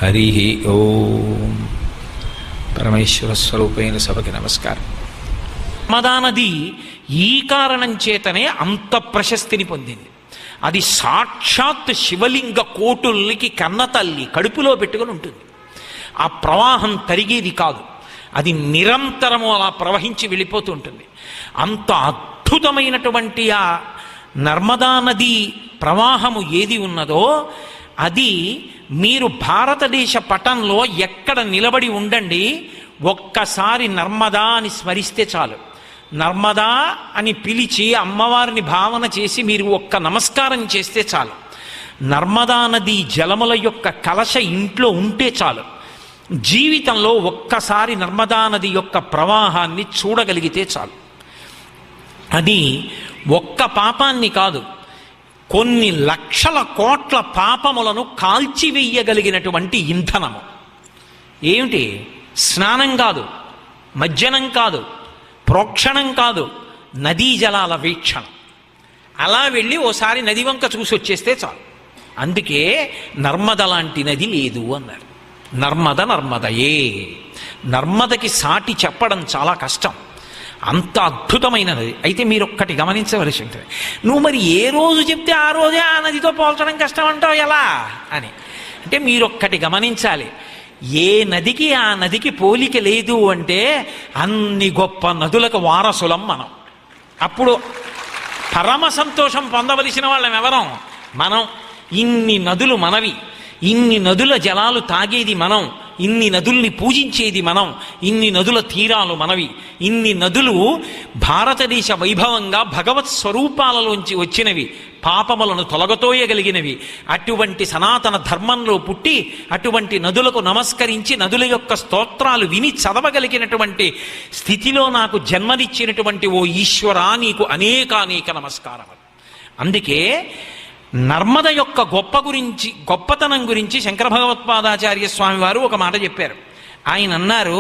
హరి ఓం. పరమేశ్వర స్వరూపైన సభకి నమస్కారం. నర్మదా నది ఈ కారణం చేతనే అంత ప్రశస్తిని పొందింది. అది సాక్షాత్ శివలింగ కోటుల్నికి కన్నతల్లి కడుపులో పెట్టుకుని ఉంటుంది. ఆ ప్రవాహం తరిగేది కాదు, అది నిరంతరము అలా ప్రవహించి వెళ్ళిపోతూ ఉంటుంది. అంత అద్భుతమైనటువంటి ఆ నర్మదా నది ప్రవాహము ఏది ఉన్నదో అది మీరు భారతదేశ పటంలో ఎక్కడ నిలబడి ఉండండి, ఒక్కసారి నర్మదా అని స్మరిస్తే చాలు. నర్మదా అని పిలిచి అమ్మవారిని భావన చేసి మీరు ఒక్క నమస్కారం చేస్తే చాలు. నర్మదా నది జలముల యొక్క కలశ ఇంట్లో ఉంటే చాలు. జీవితంలో ఒక్కసారి నర్మదా నది యొక్క ప్రవాహాన్ని చూడగలిగితే చాలు. అది ఒక్క పాపాన్ని కాదు, కొన్ని లక్షల కోట్ల పాపములను కాల్చివేయగలిగినటువంటి ఇంధనము. ఏమిటి? స్నానం కాదు, మజ్జనం కాదు, ప్రోక్షణం కాదు, నదీ జలాల వీక్షణ. అలా వెళ్ళి ఓసారి నది వంక చూసి వచ్చేస్తే చాలు. అందుకే నర్మద లాంటి నది లేదు అన్నారు. నర్మద నర్మదయే. నర్మదకి సాటి చెప్పడం చాలా కష్టం, అంత అద్భుతమైనది. అయితే మీరు ఒక్కటి గమనించవలసి ఉంటుంది. నువ్వు మరి ఏ రోజు చెప్తే ఆ రోజే ఆ నదితో పోల్చడం కష్టం అంటావు ఎలా అని. అంటే మీరొక్కటి గమనించాలి, ఏ నదికి ఆ నదికి పోలిక లేదు అంటే అన్ని గొప్ప నదులకు వారసులం మనం. అప్పుడు పరమ సంతోషం పొందవలసిన వాళ్ళం ఎవరం? మనం. ఇన్ని నదులు మనవి, ఇన్ని నదుల జలాలు తాగేది మనం, ఇన్ని నదుల్ని పూజించేది మనం, ఇన్ని నదుల తీరాలు మనవి, ఇన్ని నదులు భారతదేశ వైభవంగా భగవత్ స్వరూపాలలోంచి వచ్చినవి, పాపములను తొలగతోయగలిగినవి. అటువంటి సనాతన ధర్మంలో పుట్టి అటువంటి నదులకు నమస్కరించి నదుల యొక్క స్తోత్రాలు విని చదవగలిగినటువంటి స్థితిలో నాకు జన్మనిచ్చినటువంటి ఓ ఈశ్వరా, నీకు అనేకానేక నమస్కారం. అందుకే నర్మద యొక్క గొప్పతనం గురించి శంకర భగవత్పాదాచార్య స్వామి వారు ఒక మాట చెప్పారు. ఆయన అన్నారు,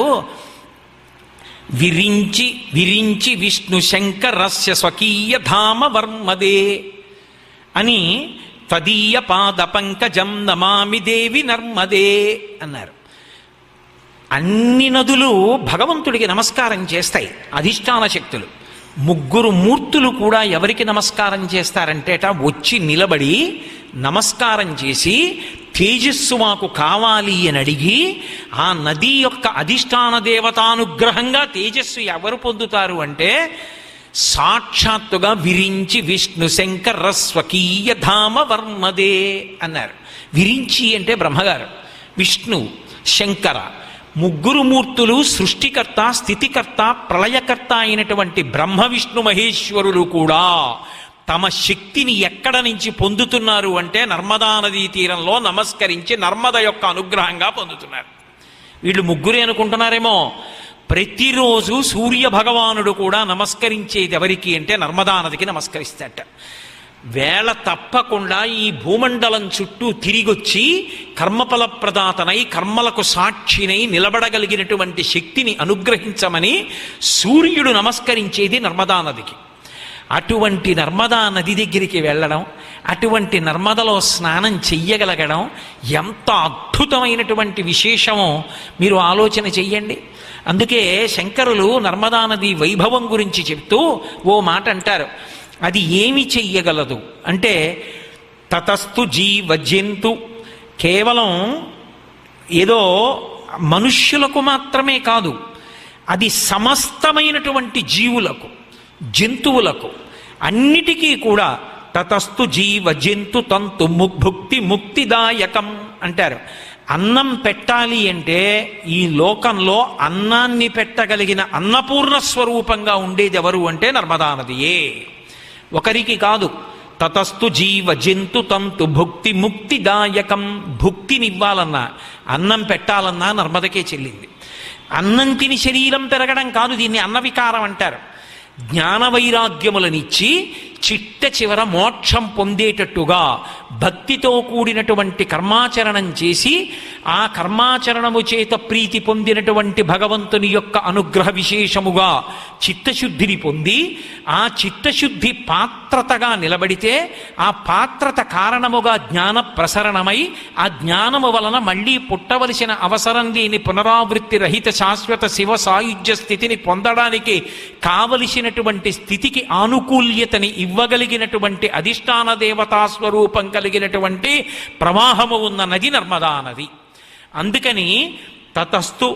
విరించి విరించి విష్ణు శంకరస్య స్వకీయ ధామ వర్మదే అని తదీయ పాద పంకజం నమామి దేవి నర్మదే అన్నారు. అన్ని నదులు భగవంతుడికి నమస్కారం చేస్తాయి, అధిష్టాన శక్తులు. ముగ్గురు మూర్తులు కూడా ఎవరికి నమస్కారం చేస్తారంటేట వచ్చి నిలబడి నమస్కారం చేసి తేజస్సు మాకు కావాలి అని అడిగి, ఆ నది యొక్క అధిష్టాన దేవతానుగ్రహంగా తేజస్సు ఎవరు పొందుతారు అంటే సాక్షాత్తుగా విరించి విష్ణు శంకర స్వకీయ ధామ వర్మదే అన్నారు. విరించి అంటే బ్రహ్మగారు, విష్ణు శంకర ముగ్గురు మూర్తులు, సృష్టికర్త స్థితికర్త ప్రళయకర్త అయినటువంటి బ్రహ్మ విష్ణు మహేశ్వరులు కూడా తమ శక్తిని ఎక్కడ నుంచి పొందుతున్నారు అంటే నర్మదా నదీ తీరంలో నమస్కరించి నర్మద యొక్క అనుగ్రహంగా పొందుతున్నారు. వీళ్ళు ముగ్గురే అనుకుంటున్నారేమో. ప్రతిరోజు సూర్య భగవానుడు కూడా నమస్కరించేది ఎవరికి అంటే నర్మదా నదికి నమస్కరిస్తాట. వేళ తప్పకుండా ఈ భూమండలం చుట్టూ తిరిగొచ్చి కర్మఫల ప్రదాతనై కర్మలకు సాక్షినై నిలబడగలిగినటువంటి శక్తిని అనుగ్రహించమని సూర్యుడు నమస్కరించేది నర్మదా నదికి. అటువంటి నర్మదా నది దగ్గరికి వెళ్ళడం, అటువంటి నర్మదలో స్నానం చెయ్యగలగడం ఎంత అద్భుతమైనటువంటి విశేషమో మీరు ఆలోచన చెయ్యండి. అందుకే శంకరులు నర్మదా నది వైభవం గురించి చెప్తూ ఓ మాట అంటారు. అది ఏమి చెయ్యగలదు అంటే తతస్తు జీవ జంతు, కేవలం ఏదో మనుష్యులకు మాత్రమే కాదు, అది సమస్తమైనటువంటి జీవులకు జంతువులకు అన్నిటికీ కూడా తతస్తు జీవ జంతు తంతు భుక్తి ముక్తిదాయకం అంటారు. అన్నం పెట్టాలి అంటే ఈ లోకంలో అన్నాన్ని పెట్టగలిగిన అన్నపూర్ణ స్వరూపంగా ఉండేది ఎవరు అంటే నర్మదా నదియే. ఒకరికి కాదు. తతస్తు జీవ జంతు తంతు భుక్తి ముక్తిదాయకం. భుక్తినివ్వాలన్నా అన్నం పెట్టాలన్నా నర్మదకే చెల్లింది. అన్నం తిని శరీరం పెరగడం కాదు, దీన్ని అన్నవికారం అంటారు. జ్ఞాన వైరాగ్యములనిచ్చి చిట్ట చివర మోక్షం పొందేటట్టుగా భక్తితో కూడినటువంటి కర్మాచరణం చేసి ఆ కర్మాచరణము చేత ప్రీతి పొందినటువంటి భగవంతుని యొక్క అనుగ్రహ విశేషముగా చిత్తశుద్ధిని పొంది ఆ చిత్తశుద్ధి పాత్రతగా నిలబడితే ఆ పాత్రత కారణముగా జ్ఞాన ప్రసరణమై ఆ జ్ఞానము వలన మళ్ళీ పుట్టవలసిన అవసరం లేని పునరావృత్తి రహిత శాశ్వత శివ సాయుధ్య స్థితిని పొందడానికి కావలసినటువంటి స్థితికి ఆనుకూల్యతని ఇవ్వగలిగినటువంటి అధిష్టాన దేవతా స్వరూపం కలిగినటువంటి ప్రవాహము ఉన్న నది నర్మదా నది. అందుకని తతస్తు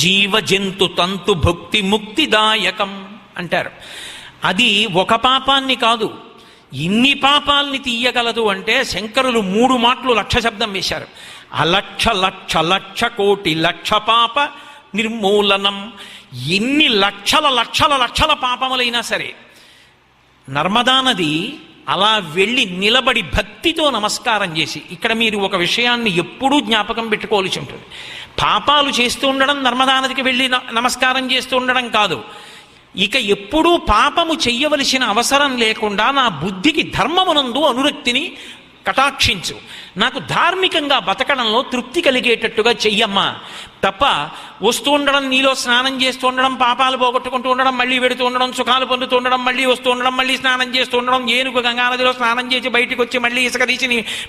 జీవ జంతు తంతు భుక్తి ముక్తిదాయకం అంటారు. అది ఒక పాపాన్ని కాదు, ఇన్ని పాపాల్ని తీయగలదు అంటే శంకరులు 3 మాటలు లక్ష శబ్దం వేశారు. అలక్ష లక్ష లక్ష కోటి లక్ష పాప నిర్మూలనం. ఎన్ని లక్షల లక్షల లక్షల పాపములైనా సరే నర్మదా నది అలా వెళ్ళి నిలబడి భక్తితో నమస్కారం చేసి, ఇక్కడ మీరు ఒక విషయాన్ని ఎప్పుడూ జ్ఞాపకం పెట్టుకోవాల్సి ఉంటుంది. పాపాలు చేస్తూ ఉండడం నర్మదా నదికి వెళ్ళి నమస్కారం చేస్తూ ఉండడం కాదు. ఇక ఎప్పుడూ పాపము చెయ్యవలసిన అవసరం లేకుండా నా బుద్ధికి ధర్మమునందు అనురక్తిని కటాక్షించు, నాకు ధార్మికంగా బతకడంలో తృప్తి కలిగేటట్టుగా చెయ్యమ్మా. తప్ప వస్తూ ఉండడం, నీలో స్నానం చేస్తూ ఉండడం, పాపాలు పోగొట్టుకుంటూ ఉండడం, మళ్ళీ వెడుతూ ఉండడం, సుఖాలు పొందుతూ ఉండడం, మళ్ళీ వస్తూ ఉండడం, మళ్ళీ స్నానం చేస్తూ ఉండడం, ఏనుగు గంగానదిలో స్నానం చేసి బయటికి వచ్చి మళ్ళీ ఇసుక తీసి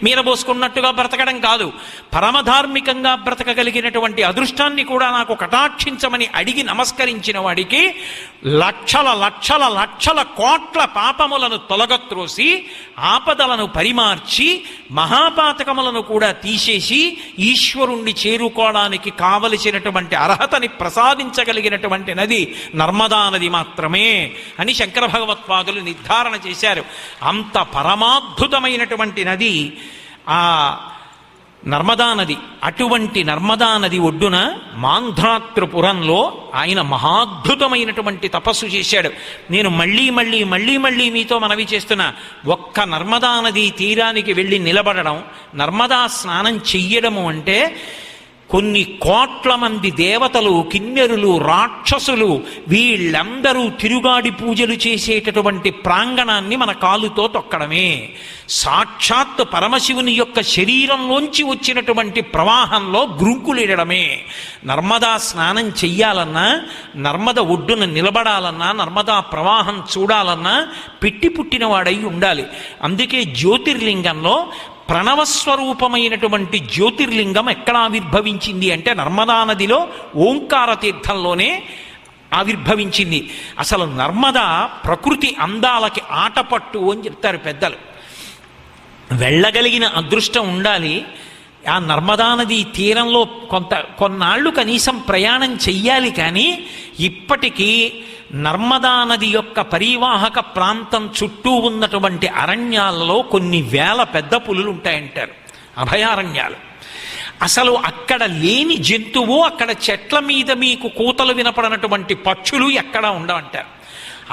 మీద పోసుకున్నట్టుగా బ్రతకడం కాదు. పరమధార్మికంగా బ్రతకగలిగినటువంటి అదృష్టాన్ని కూడా నాకు కటాక్షించమని అడిగి నమస్కరించిన వాడికి లక్షల లక్షల లక్షల కోట్ల పాపములను తొలగత్రోసి ఆపదలను పరిమార్చి మహాపాతకములను కూడా తీసేసి ఈశ్వరుణ్ణి చేరుకోవడానికి కావలసినటువంటి అర్హతని ప్రసాదించగలిగినటువంటి నది నర్మదా నది మాత్రమే అని శంకర భగవత్పాదులు నిర్ధారణ చేశారు. అంత పరమాద్భుతమైనటువంటి నది ఆ నర్మదా నది. అటువంటి నర్మదా నది ఒడ్డున మాంధ్రాత్రిపురంలో ఆయన మహాద్భుతమైనటువంటి తపస్సు చేశాడు. నేను మళ్ళీ మళ్ళీ మళ్ళీ మళ్ళీ మీతో మనవి చేస్తున్నా, ఒక్క నర్మదా నది తీరానికి వెళ్ళి నిలబడడం, నర్మదా స్నానం చెయ్యడము అంటే కొన్ని కోట్ల మంది దేవతలు, కిన్నెరులు, రాక్షసులు వీళ్ళందరూ తిరుగాడి పూజలు చేసేటటువంటి ప్రాంగణాన్ని మన కాలుతో తొక్కడమే. సాక్షాత్ పరమశివుని యొక్క శరీరంలోంచి వచ్చినటువంటి ప్రవాహంలో గ్రుంకులేయడమే. నర్మదా స్నానం చెయ్యాలన్నా, నర్మద ఒడ్డున నిలబడాలన్నా, నర్మదా ప్రవాహం చూడాలన్నా పిట్టి పుట్టినవాడై ఉండాలి. అందుకే జ్యోతిర్లింగంలో ప్రణవస్వరూపమైనటువంటి జ్యోతిర్లింగం ఎక్కడ ఆవిర్భవించింది అంటే నర్మదా నదిలో ఓంకార తీర్థంలోనే ఆవిర్భవించింది. అసలు నర్మదా ప్రకృతి అందాలకి ఆటపట్టు అని చెప్తారు పెద్దలు. వెళ్ళగలిగిన అదృష్టం ఉండాలి. ఆ నర్మదా నది తీరంలో కొన్నాళ్ళు కనీసం ప్రయాణం చెయ్యాలి. కానీ ఇప్పటికీ నర్మదా నది యొక్క పరివాహక ప్రాంతం చుట్టూ ఉన్నటువంటి అరణ్యాలలో కొన్ని వేల పెద్ద పులులు ఉంటాయంటారు, అభయారణ్యాలు. అసలు అక్కడ లేని జంతువు, అక్కడ చెట్ల మీద మీకు కూతలు వినపడనటువంటి పక్షులు ఎక్కడా ఉండవంటారు.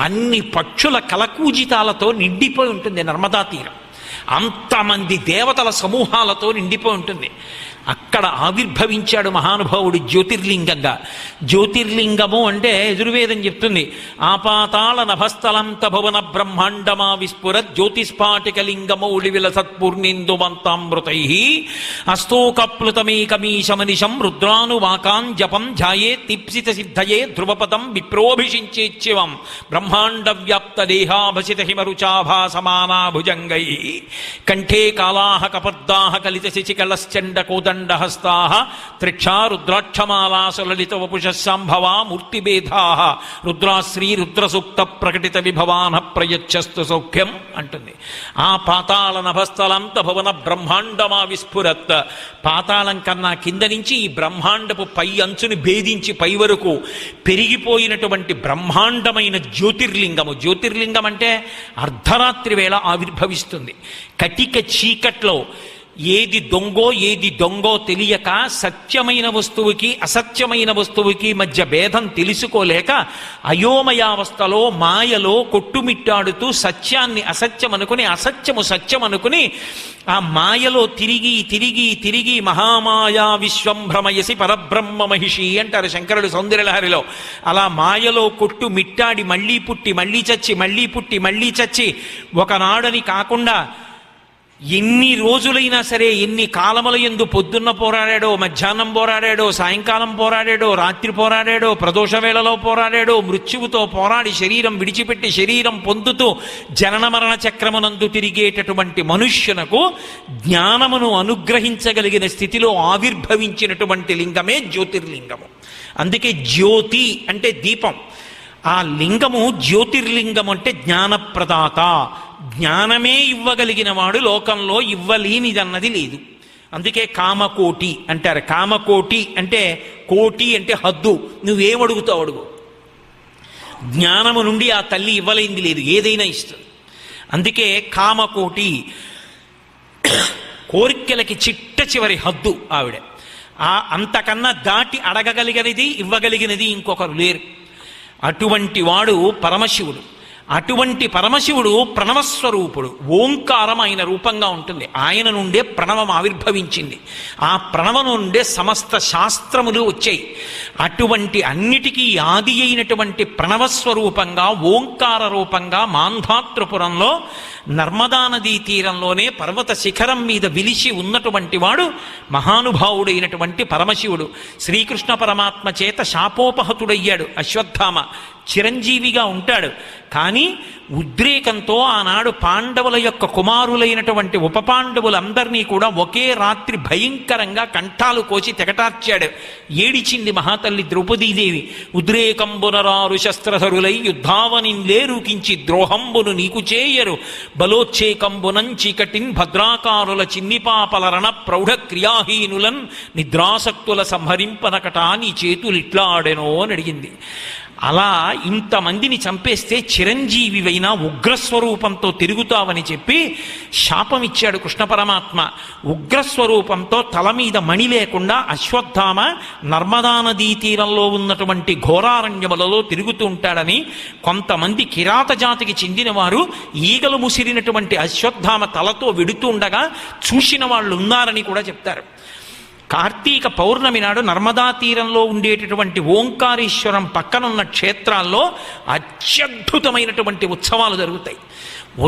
అన్ని పక్షుల కలకూజితాలతో నిండిపోయి ఉంటుంది నర్మదా తీరం. అంతమంది దేవతల సమూహాలతో నిండిపోయి ఉంటుంది. అక్కడ ఆవిర్భవించాడు మహానుభావుడు జ్యోతిర్లింగంగా. జ్యోతిర్లింగము అంటే యజుర్వేదం చెప్తుంది, ఆపాతాళ నభస్థలంత భువన బ్రహ్మాండమా విస్ఫుర జ్యోతిస్ఫాటికలింగమౌళి విలసత్పూర్ణేందుమంతామృతై అస్తోకప్లుతమేకమీశమనిశం రుద్రానువాకాన్ జపం ధ్యాయే తిప్సిత సిద్ధయే ధ్రువపదం విప్రోభిషించేచ్చివం బ్రహ్మాండ వ్యాప్త దేహాభసిత హిమరుచాభాసమానా భుజంగై కంఠే కాళాహ కపర్దాహ కలిత శిచికలశ్చండ కోదండహస్తాః త్రిక్షా రుద్రాక్షమాలాసలలిత వపుషస్సాంభవా మూర్తిభేదాః రుద్రాశ్రీ రుద్రసూక్త ప్రకటిత విభవాన ప్రయచ్చస్తు సౌఖ్యం అంటుంది. ఆ పాతాళ నభస్థలంత భవన బ్రహ్మాండమా విస్ఫురత్. పాతాళం కన్నా కింద నుంచి ఈ బ్రహ్మాండపు పై అంచుని భేదించి పై వరకు పెరిగిపోయినటువంటి బ్రహ్మాండమైన జ్యోతిర్లింగము. జ్యోతిర్లింగం అంటే అర్ధరాత్రి వేళ ఆవిర్భవిస్తుంది. కటిక చీకట్లో ఏది దొంగో తెలియక సత్యమైన వస్తువుకి అసత్యమైన వస్తువుకి మధ్య భేదం తెలుసుకోలేక అయోమయావస్థలో మాయలో కొట్టుమిట్టాడుతూ సత్యాన్ని అసత్యం అనుకుని, అసత్యము సత్యం అనుకుని ఆ మాయలో తిరిగి తిరిగి తిరిగి మహామాయా విశ్వంభ్రమయసి పరబ్రహ్మ మహిషి అంటారు శంకరుడు సౌందర్యలహరిలో. అలా మాయలో కొట్టు మిట్టాడి మళ్ళీ పుట్టి మళ్ళీ చచ్చి, మళ్ళీ పుట్టి మళ్ళీ చచ్చి, ఒకనాడని కాకుండా ఎన్ని రోజులైనా సరే, ఎన్ని కాలముల యందు పొద్దున్న పోరాడాడో, మధ్యాహ్నం పోరాడాడో, సాయంకాలం పోరాడాడో, రాత్రి పోరాడాడో, ప్రదోష వేళలో పోరాడాడో, మృత్యువుతో పోరాడి శరీరం విడిచిపెట్టి శరీరం పొందుతూ జనన మరణ చక్రమునందు తిరిగేటటువంటి మనుష్యునకు జ్ఞానమును అనుగ్రహించగలిగిన స్థితిలో ఆవిర్భవించినటువంటి లింగమే జ్యోతిర్లింగము. అందుకే జ్యోతి అంటే దీపం. ఆ లింగము జ్యోతిర్లింగం అంటే జ్ఞానప్రదాత. జ్ఞానమే ఇవ్వగలిగిన వాడు లోకంలో ఇవ్వలేనిదన్నది లేదు. అందుకే కామకోటి అంటారు. కామకోటి అంటే, కోటి అంటే హద్దు, నువ్వేమడుగుతావు అడుగు. జ్ఞానము నుండి ఆ తల్లి ఇవ్వలేనిది లేదు, ఏదైనా ఇస్తుంది. అందుకే కామకోటి, కోరికలకి చిట్ట చివరి హద్దు ఆవిడ. అంతకన్నా దాటి అడగగలిగినది ఇవ్వగలిగినది ఇంకొకరు లేరు. అటువంటి వాడు పరమశివుడు. అటువంటి పరమశివుడు ప్రణవస్వరూపుడు. ఓంకారం ఆయన రూపంగా ఉంటుంది. ఆయన నుండే ప్రణవం ఆవిర్భవించింది. ఆ ప్రణవం నుండే సమస్త శాస్త్రములు వచ్చాయి. అటువంటి అన్నిటికీ ఆది అయినటువంటి ప్రణవస్వరూపంగా, ఓంకార రూపంగా మాంధాతృపురంలో నర్మదా నదీ తీరంలోనే పర్వత శిఖరం మీద విలిసి ఉన్నటువంటి వాడు మహానుభావుడైనటువంటి పరమశివుడు. శ్రీకృష్ణ పరమాత్మ చేత శాపోపహతుడయ్యాడు అశ్వత్థామ. చిరంజీవిగా ఉంటాడు. కానీ ఉద్రేకంతో ఆనాడు పాండవుల యొక్క కుమారులైనటువంటి ఉప పాండవులందరినీ కూడా ఒకే రాత్రి భయంకరంగా కంఠాలు కోసి తెగటార్చాడు. ఏడిచింది మహాతల్లి ద్రౌపదీదేవి. ఉద్రేకంబునరారు శస్త్రధరులై యుద్ధావనింలేరుకించి ద్రోహంబును నీకు చేయరు, బలోచ్చేకంబునం చీకటిన్ భద్రాకారుల చిన్నిపాపల రణ ప్రౌఢ క్రియాహీనులన్ నిద్రాసక్తుల సంహరింపనకట నీ చేతులిట్లా ఆడెనో అని అడిగింది. అలా ఇంతమందిని చంపేస్తే చిరంజీవివైన ఉగ్రస్వరూపంతో తిరుగుతావని చెప్పి శాపమిచ్చాడు కృష్ణ పరమాత్మ. ఉగ్రస్వరూపంతో తల మీద మణి లేకుండా అశ్వత్థామ నర్మదా నదీ తీరంలో ఉన్నటువంటి ఘోరారణ్యములలో తిరుగుతూ ఉంటాడని కొంతమంది కిరాత జాతికి చెందిన వారు ఈగలు ముసిరినటువంటి అశ్వత్థామ తలతో వెడుతూ ఉండగా చూసిన వాళ్ళు ఉన్నారని కూడా చెప్తారు. కార్తీక పౌర్ణమి నాడు నర్మదా తీరంలో ఉండేటటువంటి ఓంకారేశ్వరం పక్కనున్న క్షేత్రాల్లో అత్యద్భుతమైనటువంటి ఉత్సవాలు జరుగుతాయి.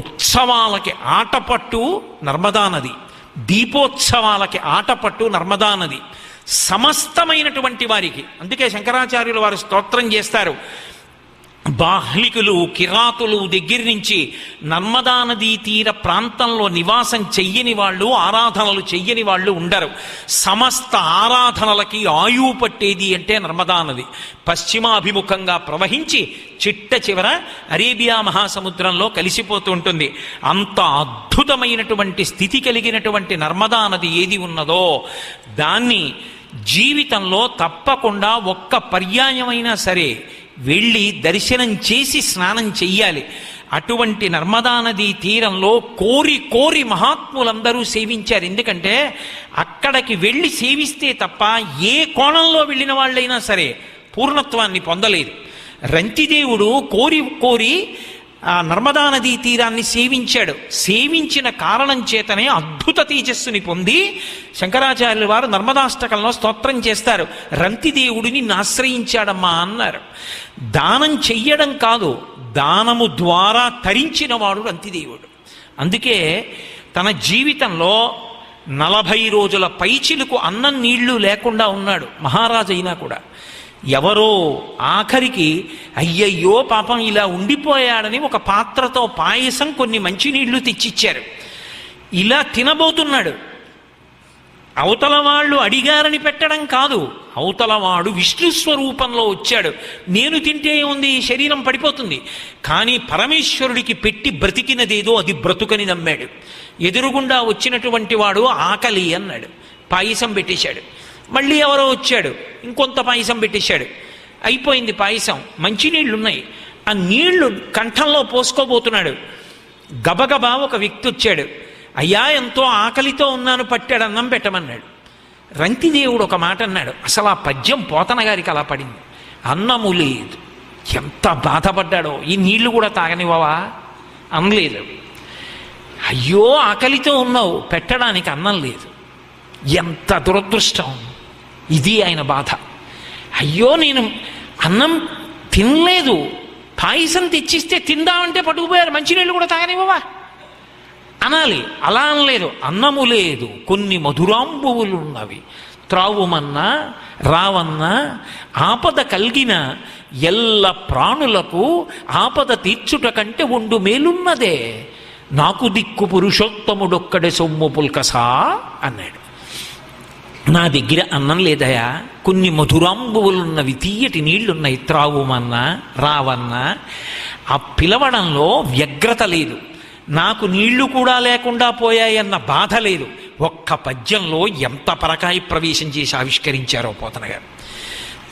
ఉత్సవాలకి ఆటపట్టు నర్మదా నది, దీపోత్సవాలకి ఆటపట్టు నర్మదా నది. సమస్తమైనటువంటి వారికి, అందుకే శంకరాచార్యులు వారు స్తోత్రం చేస్తారు. బాహ్లికులు, కిరాతులు దగ్గర నుంచి నర్మదా నదీ తీర ప్రాంతంలో నివాసం చెయ్యని వాళ్ళు, ఆరాధనలు చెయ్యని వాళ్ళు ఉండరు. సమస్త ఆరాధనలకి ఆయువు పట్టేది అంటే నర్మదా నది. పశ్చిమాభిముఖంగా ప్రవహించి చిట్ట చివర అరేబియా మహాసముద్రంలో కలిసిపోతూ ఉంటుంది. అంత అద్భుతమైనటువంటి స్థితి కలిగినటువంటి నర్మదా నది ఏది ఉన్నదో దాన్ని జీవితంలో తప్పకుండా ఒక్క పర్యాయమైనా సరే వెళ్ళి దర్శనం చేసి స్నానం చెయ్యాలి. అటువంటి నర్మదా నదీ తీరంలో కోరి కోరి మహాత్ములందరూ సేవించారు. ఎందుకంటే అక్కడికి వెళ్ళి సేవిస్తే తప్ప ఏ కోణంలో వెళ్ళిన వాళ్ళైనా సరే పూర్ణత్వాన్ని పొందలేదు. రంతిదేవుడు కోరి కోరి ఆ నర్మదా నదీ తీరాన్ని సేవించాడు. సేవించిన కారణం చేతనే అద్భుత తేజస్సుని పొంది శంకరాచార్యుల వారు నర్మదాష్టకంలో స్తోత్రం చేస్తారు. రంతిదేవుడిని ఆశ్రయించాడమ్మా అన్నారు. దానం చెయ్యడం కాదు, దానము ద్వారా తరించిన వాడు రంతిదేవుడు. అందుకే తన జీవితంలో 40 రోజుల పైచిలకు అన్నం నీళ్లు లేకుండా ఉన్నాడు మహారాజు అయినా కూడా. ఎవరో ఆఖరికి అయ్యయ్యో పాపం ఇలా ఉండిపోయాడని ఒక పాత్రతో పాయసం, కొన్ని మంచినీళ్లు తెచ్చిచ్చారు. ఇలా తినబోతున్నాడు. అవతల వాళ్ళు అడిగారని పెట్టడం కాదు, అవతలవాడు విష్ణు స్వరూపంలో వచ్చాడు. నేను తింటే ఉంది, శరీరం పడిపోతుంది. కానీ పరమేశ్వరుడికి పెట్టి బ్రతికినదేదో అది బ్రతుకని నమ్మాడు. ఎదురుగుండా వచ్చినటువంటి వాడు ఆకలి అన్నాడు, పాయసం పెట్టేశాడు. మళ్ళీ ఎవరో వచ్చాడు, ఇంకొంత పాయసం పెట్టేశాడు. అయిపోయింది పాయసం, మంచినీళ్లున్నాయి. ఆ నీళ్లు కంఠంలో పోసుకోబోతున్నాడు. గబగబా ఒక వ్యక్తి వచ్చాడు. అయ్యా ఎంతో ఆకలితో ఉన్నాను, పట్టాడు అన్నం పెట్టమన్నాడు. రంతిదేవుడు ఒక మాట అన్నాడు. అసలు ఆ పద్యం పోతన గారికి అలా పడింది. అన్నము లేదు. ఎంత బాధపడ్డాడో. ఈ నీళ్లు కూడా తాగనివ్వవా అనలేదు. అయ్యో ఆకలితో ఉన్నావు, పెట్టడానికి అన్నం లేదు. ఎంత దురదృష్టం. ఇది ఆయన బాధ. అయ్యో నేను అన్నం తినలేదు, పాయసం తెచ్చిస్తే తిందామంటే పట్టుకుపోయారు, మంచినీళ్ళు కూడా తాగనివ్వవా అనాలి. అలా అనలేదు. అన్నము లేదు, కొన్ని మధురాంబువులున్నవి, త్రావుమన్నా రావన్నా ఆపద కలిగిన ఎల్ల ప్రాణులకు ఆపద తీర్చుట కంటే ఉండు మేలున్నదే, నాకు దిక్కు పురుషోత్తముడొక్కడే సొమ్ము పుల్కసా అన్నాడు. నా దగ్గర అన్నం లేదయా, కొన్ని మధురాంబువులున్నవి, తీయటి నీళ్లున్నాయి, త్రావుమన్నా రావన్నా. ఆ పిలవడంలో వ్యగ్రత లేదు, నాకు నీళ్లు కూడా లేకుండా పోయాయన్న బాధ లేదు. ఒక్క పద్యంలో ఎంత పరకాయ ప్రవేశం చేసి ఆవిష్కరించారో పోతన గారు.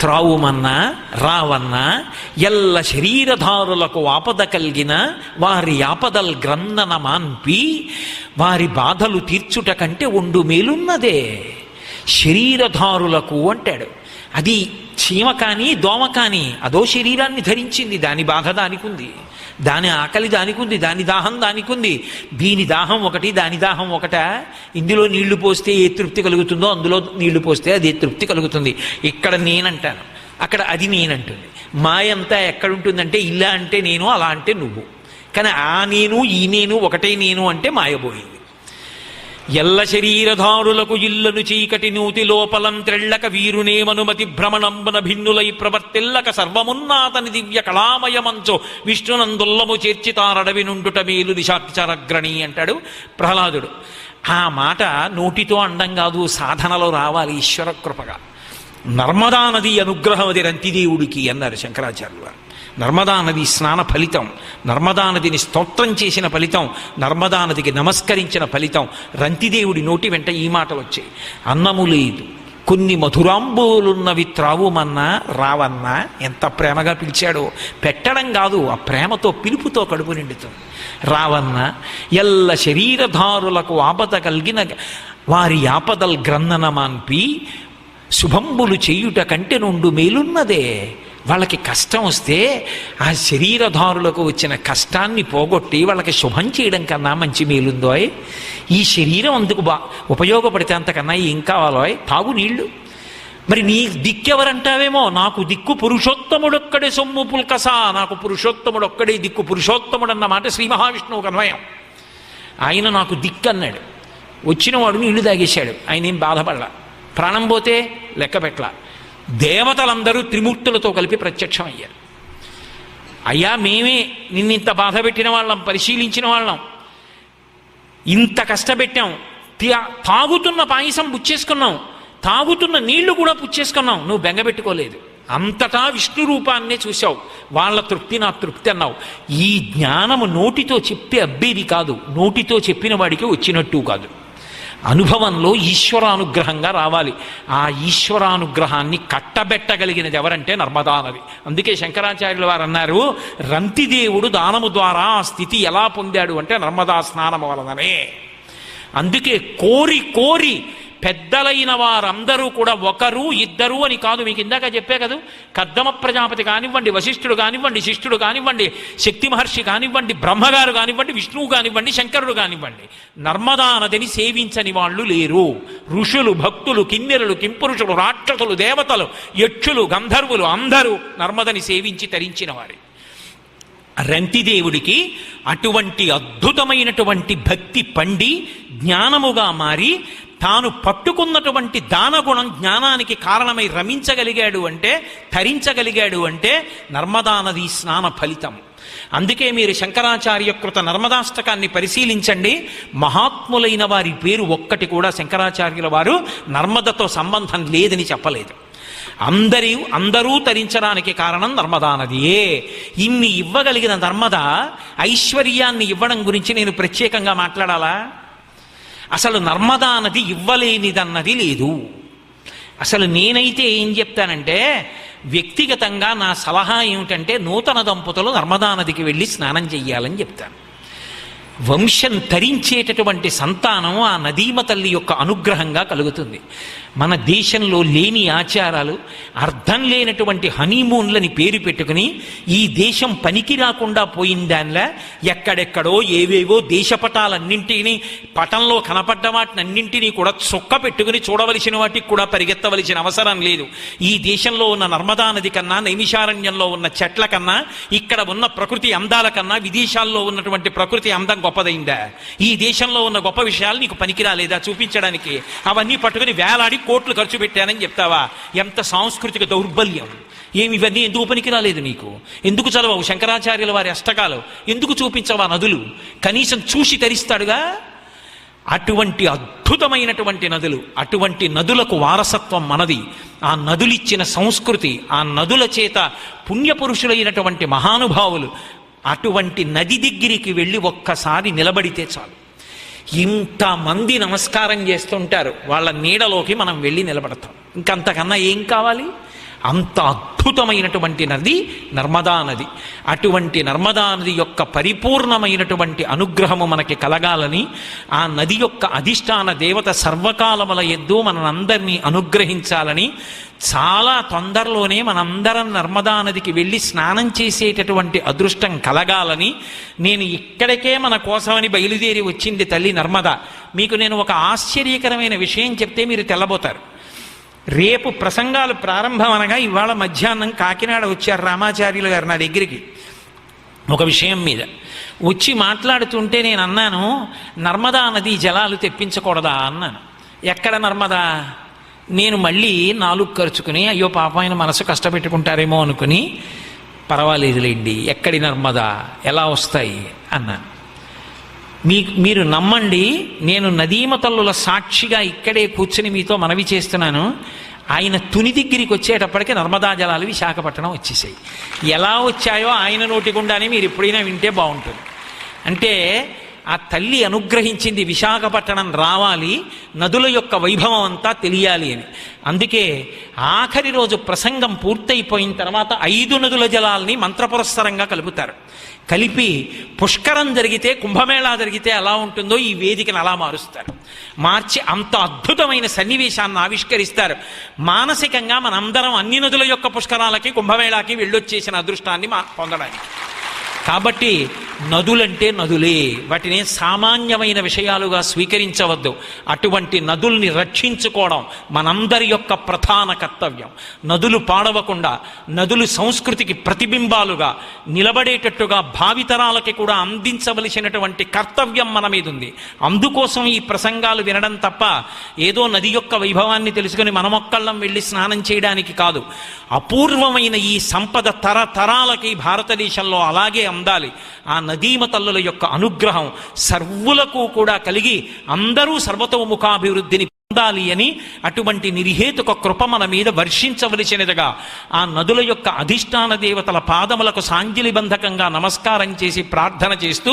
త్రావుమన్నా రావన్నా ఎల్ల శరీరధారులకు ఆపద కలిగిన వారి ఆపదల్ గ్రంథన మాన్పి, వారి బాధలు తీర్చుట కంటే ఉండు మేలున్నదే. శరీరధారులకు అంటాడు. అది చీమ కానీ దోమ కానీ అదో శరీరాన్ని ధరించింది, దాని బాధ దానికి ఉంది, దాని ఆకలి దానికి ఉంది, దాని దాహం దానికి ఉంది. దీని దాహం ఒకటి, దాని దాహం ఒకటా? ఇందులో నీళ్లు పోస్తే ఏ తృప్తి కలుగుతుందో అందులో నీళ్లు పోస్తే అదే తృప్తి కలుగుతుంది. ఇక్కడ నేనంటాను, అక్కడ అది నేనంటుంది. మాయంతా ఎక్కడుంటుందంటే ఇలా అంటే నేను, అలా అంటే నువ్వు. కానీ ఆ నేను ఈ నేను ఒకటే నేను అంటే మాయబోయింది. ఎల్ల శరీరధారులకు ఇల్లను చీకటి నూతి లోపలం త్రెళ్ళక వీరునేమనుమతి భ్రమణంబన భిన్నులై ప్రవర్తిల్లక సర్వమున్నాతని దివ్య కళామయమంచో విష్ణునందుల్లము చేర్చితారడవి నుండుట మేలు నిశాచరగ్రణి అంటాడు ప్రహ్లాదుడు. ఆ మాట నోటితో అండం కాదు, సాధనలో రావాలి ఈశ్వర కృపగా. నర్మదా నది అనుగ్రహం అది రంతిదేవుడికి అన్నారు శంకరాచార్యులు వారు. నర్మదా నది స్నాన ఫలితం, నర్మదా నదిని స్తోత్రం చేసిన ఫలితం, నర్మదా నదికి నమస్కరించిన ఫలితం. రంతిదేవుడి నోటి వెంట ఈ మాటలు వచ్చాయి. అన్నము లేదు, కొన్ని మధురాంబులున్నవి, త్రావుమన్నా రావన్నా. ఎంత ప్రేమగా పిలిచాడో. పెట్టడం కాదు, ఆ ప్రేమతో పిలుపుతో కడుపు నిండుతుంది. రావన్నా ఎల్ల శరీరధారులకు ఆపద కలిగిన వారి ఆపదల్ గ్రంథన మాన్పి, శుభంబులు చేయుట కంటే నుండు మేలున్నదే. వాళ్ళకి కష్టం వస్తే ఆ శరీరధారులకు వచ్చిన కష్టాన్ని పోగొట్టి వాళ్ళకి శుభం చేయడం కన్నా మంచి మేలుందో. ఈ శరీరం అందుకు ఉపయోగపడితే అంతకన్నా ఏం కావాలో? తాగు నీళ్లు. మరి నీ దిక్కెవరంటావేమో, నాకు దిక్కు పురుషోత్తముడొక్కడే సొమ్ము పుల్కసా, నాకు పురుషోత్తముడొక్కడే దిక్కు. పురుషోత్తముడు అన్న మాట శ్రీ మహావిష్ణువుకు అన్వయం. ఆయన నాకు దిక్కు అన్నాడు. వచ్చినవాడు నీళ్లు తాగేశాడు, ఆయన ఏం బాధపడలా. ప్రాణం పోతే లెక్క పెట్టలా. దేవతలందరూ త్రిమూర్తులతో కలిపి ప్రత్యక్షమయ్యారు. అయ్యా మేమే నిన్నింత బాధ పెట్టిన వాళ్ళం, పరిశీలించిన వాళ్ళం, ఇంత కష్టపెట్టాం, తాగుతున్న పాయసం పుచ్చేసుకున్నాం, తాగుతున్న నీళ్లు కూడా పుచ్చేసుకున్నాం, నువ్వు బెంగపెట్టుకోలేదు. అంతటా విష్ణు రూపాన్నే చూశావు, వాళ్ళ తృప్తి నా తృప్తి అన్నావు. ఈ జ్ఞానము నోటితో చెప్పి అబ్బేది కాదు, నోటితో చెప్పిన వాడికి వచ్చినట్టు కాదు. అనుభవంలో ఈశ్వరానుగ్రహంగా రావాలి. ఆ ఈశ్వరానుగ్రహాన్ని కట్టబెట్టగలిగినది ఎవరంటే నర్మదా నది. అందుకే శంకరాచార్యుల వారు అన్నారు, రంతిదేవుడు దానము ద్వారా ఆ స్థితి ఎలా పొందాడు అంటే నర్మదా స్నానము వలననే. అందుకే కోరి కోరి పెద్దలైన వారందరూ కూడా ఒకరు ఇద్దరు అని కాదు. మీకు ఇందాక చెప్పే కదా, కద్దమ ప్రజాపతి కానివ్వండి, వశిష్ఠుడు కానివ్వండి, శిష్ఠుడు కానివ్వండి, శక్తి మహర్షి కానివ్వండి, బ్రహ్మగారు కానివ్వండి, విష్ణువు కానివ్వండి, శంకరుడు కానివ్వండి, నర్మదా నదిని సేవించని వాళ్ళు లేరు. ఋషులు, భక్తులు, కిన్నెరులు, కింపురుషులు, రాక్షసులు, దేవతలు, యక్షులు, గంధర్వులు అందరూ నర్మదని సేవించి తరించిన వారి. రంతిదేవుడికి అటువంటి అద్భుతమైనటువంటి భక్తి పండి జ్ఞానముగా మారి తాను పట్టుకున్నటువంటి దానగుణం జ్ఞానానికి కారణమై రమించగలిగాడు అంటే, తరించగలిగాడు అంటే నర్మదా నది స్నాన ఫలితం. అందుకే మీరు శంకరాచార్యకృత నర్మదాష్టకాన్ని పరిశీలించండి. మహాత్ములైన వారి పేరు ఒక్కటి కూడా శంకరాచార్యుల వారు నర్మదతో సంబంధం లేదని చెప్పలేదు. అందరూ తరించడానికి కారణం నర్మదా నదియే. ఇన్ని ఇవ్వగలిగిన నర్మద ఐశ్వర్యాన్ని ఇవ్వడం గురించి నేను ప్రత్యేకంగా మాట్లాడాలా? అసలు నర్మదా నది ఇవ్వలేనిదన్నది లేదు. అసలు నేనైతే ఏం చెప్తానంటే, వ్యక్తిగతంగా నా సలహా ఏమిటంటే, నూతన దంపతులు నర్మదా నదికి వెళ్ళి స్నానం చెయ్యాలని చెప్తాను. వంశం తరించేటటువంటి సంతానం ఆ నదీమ తల్లి యొక్క అనుగ్రహంగా కలుగుతుంది. మన దేశంలో లేని ఆచారాలు, అర్థం లేనటువంటి హనీమూన్లని పేరు పెట్టుకుని ఈ దేశం పనికి రాకుండా పోయిందానిలా ఎక్కడెక్కడో ఏవేవో దేశపటాలన్నింటినీ, పటంలో కనపడ్డ వాటినన్నింటినీ కూడా చొక్క పెట్టుకుని చూడవలసిన వాటికి కూడా పరిగెత్తవలసిన అవసరం లేదు. ఈ దేశంలో ఉన్న నర్మదా నది కన్నా, నైమిషారణ్యంలో ఉన్న చెట్ల కన్నా, ఇక్కడ ఉన్న ప్రకృతి అందాల కన్నా విదేశాల్లో ఉన్నటువంటి ప్రకృతి అందం గొప్పదైందా? ఈ దేశంలో ఉన్న గొప్ప విషయాలు నీకు పనికి రాలేదా చూపించడానికి? అవన్నీ పట్టుకుని వేలాడి కోట్లు ఖర్చు పెట్టానని చెప్తావా? ఎంత సాంస్కృతిక దౌర్బల్యం! ఏమి ఇవన్నీ ఎందుకు పనికి రాలేదు నీకు? ఎందుకు చదవవు శంకరాచార్యుల వారి అష్టకాలు? ఎందుకు చూపించవా నదులు? కనీసం చూసి తరిస్తాడుగా. అటువంటి అద్భుతమైనటువంటి నదులు, అటువంటి నదులకు వారసత్వం మనది. ఆ నదులిచ్చిన సంస్కృతి, ఆ నదుల చేత పుణ్యపురుషులైనటువంటి మహానుభావులు, అటువంటి నది దగ్గరికి వెళ్ళి ఒక్కసారి నిలబడితే చాలు. ఇంతమంది నమస్కారం చేస్తుంటారు, వాళ్ళ నీడలోకి మనం వెళ్ళి నిలబడతాం. ఇంకంతకన్నా ఏం కావాలి? అంత అద్భుతమైనటువంటి నది నర్మదా నది. అటువంటి నర్మదా నది యొక్క పరిపూర్ణమైనటువంటి అనుగ్రహము మనకి కలగాలని, ఆ నది యొక్క అధిష్టాన దేవత సర్వకాలముల యందు మనందరినీ అనుగ్రహించాలని, చాలా తొందరలోనే మనందరం నర్మదా నదికి వెళ్ళి స్నానం చేసేటటువంటి అదృష్టం కలగాలని నేను ఇక్కడికే మన కోసమని బయలుదేరి వచ్చింది తల్లి నర్మద. మీకు నేను ఒక ఆశ్చర్యకరమైన విషయం చెప్తే మీరు తెల్లబోతారు. రేపు ప్రసంగాలు ప్రారంభం అనగా ఇవాళ మధ్యాహ్నం కాకినాడ వచ్చారు రామాచార్యులు గారు నా దగ్గరికి ఒక విషయం మీద. వచ్చి మాట్లాడుతుంటే నేను అన్నాను, నర్మదా నది జలాలు తెప్పించకూడదా అన్నాను. ఎక్కడ నర్మదా? నేను మళ్ళీ నాలుగు ఖర్చుకుని అయ్యో పాపం ఆయన మనసు కష్టపెట్టుకుంటారేమో అనుకుని, పర్వాలేదులేండి ఎక్కడి నర్మదా, ఎలా వస్తాయి అన్నాను. మీరు నమ్మండి, నేను నదీమ తల్లుల సాక్షిగా ఇక్కడే కూర్చుని మీతో మనవి చేస్తున్నాను. ఆయన తుని దగ్గరికి వచ్చేటప్పటికి నర్మదా జలాలు విశాఖపట్నం వచ్చేసాయి. ఎలా వచ్చాయో ఆయన నోటి గుండానే మీరు ఎప్పుడైనా వింటే బాగుంటుంది. అంటే ఆ తల్లి అనుగ్రహించింది విశాఖపట్నం రావాలి, నదుల యొక్క వైభవం అంతా తెలియాలి అని. అందుకే ఆఖరి రోజు ప్రసంగం పూర్తయిపోయిన తర్వాత 5 నదుల జలాల్ని మంత్రపురస్సరంగా కలుపుతారు. కలిపి పుష్కరం జరిగితే, కుంభమేళా జరిగితే ఎలా ఉంటుందో ఈ వేదికను అలా మారుస్తారు. మార్చి అంత అద్భుతమైన సన్నివేశాన్ని ఆవిష్కరిస్తారు. మానసికంగా మనందరం అన్ని నదుల యొక్క పుష్కరాలకి, కుంభమేళాకి వెళ్ళొచ్చేసిన అదృష్టాన్ని పొందడానికి. కాబట్టి నదులంటే నదులే, వాటిని సామాన్యమైన విషయాలుగా స్వీకరించవద్దు. అటువంటి నదుల్ని రక్షించుకోవడం మనందరి యొక్క ప్రధాన కర్తవ్యం. నదులు పాడవకుండా, నదులు సంస్కృతికి ప్రతిబింబాలుగా నిలబడేటట్టుగా భావితరాలకి కూడా అందించవలసినటువంటి కర్తవ్యం మన మీద ఉంది. అందుకోసం ఈ ప్రసంగాలు వినడం తప్ప ఏదో నది యొక్క వైభవాన్ని తెలుసుకుని మనమొక్కళ్ళం వెళ్ళి స్నానం చేయడానికి కాదు. అపూర్వమైన ఈ సంపద తరతరాలకి భారతదేశంలో అలాగే అందాలి. ఆ నదీమ తల్లుల యొక్క అనుగ్రహం సర్వులకు కూడా కలిగి అందరూ సర్వతోముఖాభివృద్ధిని పొందాలి అని, అటువంటి నిర్హేతుక కృప మన మీద వర్షించవలసినదిగా ఆ నదుల యొక్క అధిష్టాన దేవతల పాదములకు సాంజలి బంధకంగా నమస్కారం చేసి ప్రార్థన చేస్తూ,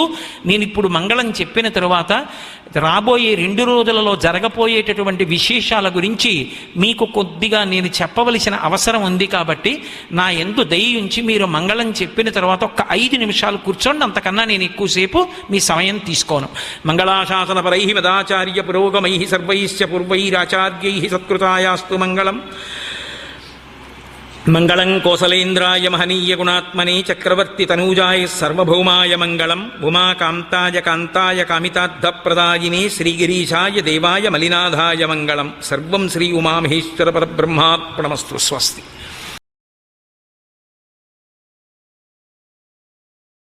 నేను ఇప్పుడు మంగళం చెప్పిన తరువాత రాబోయే 2 రోజులలో జరగబోయేటటువంటి విశేషాల గురించి మీకు కొద్దిగా నేను చెప్పవలసిన అవసరం ఉంది. కాబట్టి నా యందు దయ ఉంచి మీరు మంగళం చెప్పిన తర్వాత ఒక 5 నిమిషాలు కూర్చోండి, అంతకన్నా నేను ఎక్కువసేపు మీ సమయం తీసుకోను. మంగళాశాసన పరై మదాచార్య పురోగమై సర్వైశ్చ పూర్వైరాచార్యై సత్కృతాయాస్తు మంగళం. మంగళం కోసలేంద్రాయ మహనీయ గుణాత్మనే చక్రవర్తి తనూజాయ సర్వభౌమాయ మంగళం. ఉమాకాంతాయ కాంతాయ కామితార్థప్రదాయినే శ్రీగిరీశాయ దేవాయ మలినాథాయ మంగళం. సర్వం శ్రీ ఉమామహేశ్వర పరబ్రహ్మార్పణమస్తు. స్వస్తి.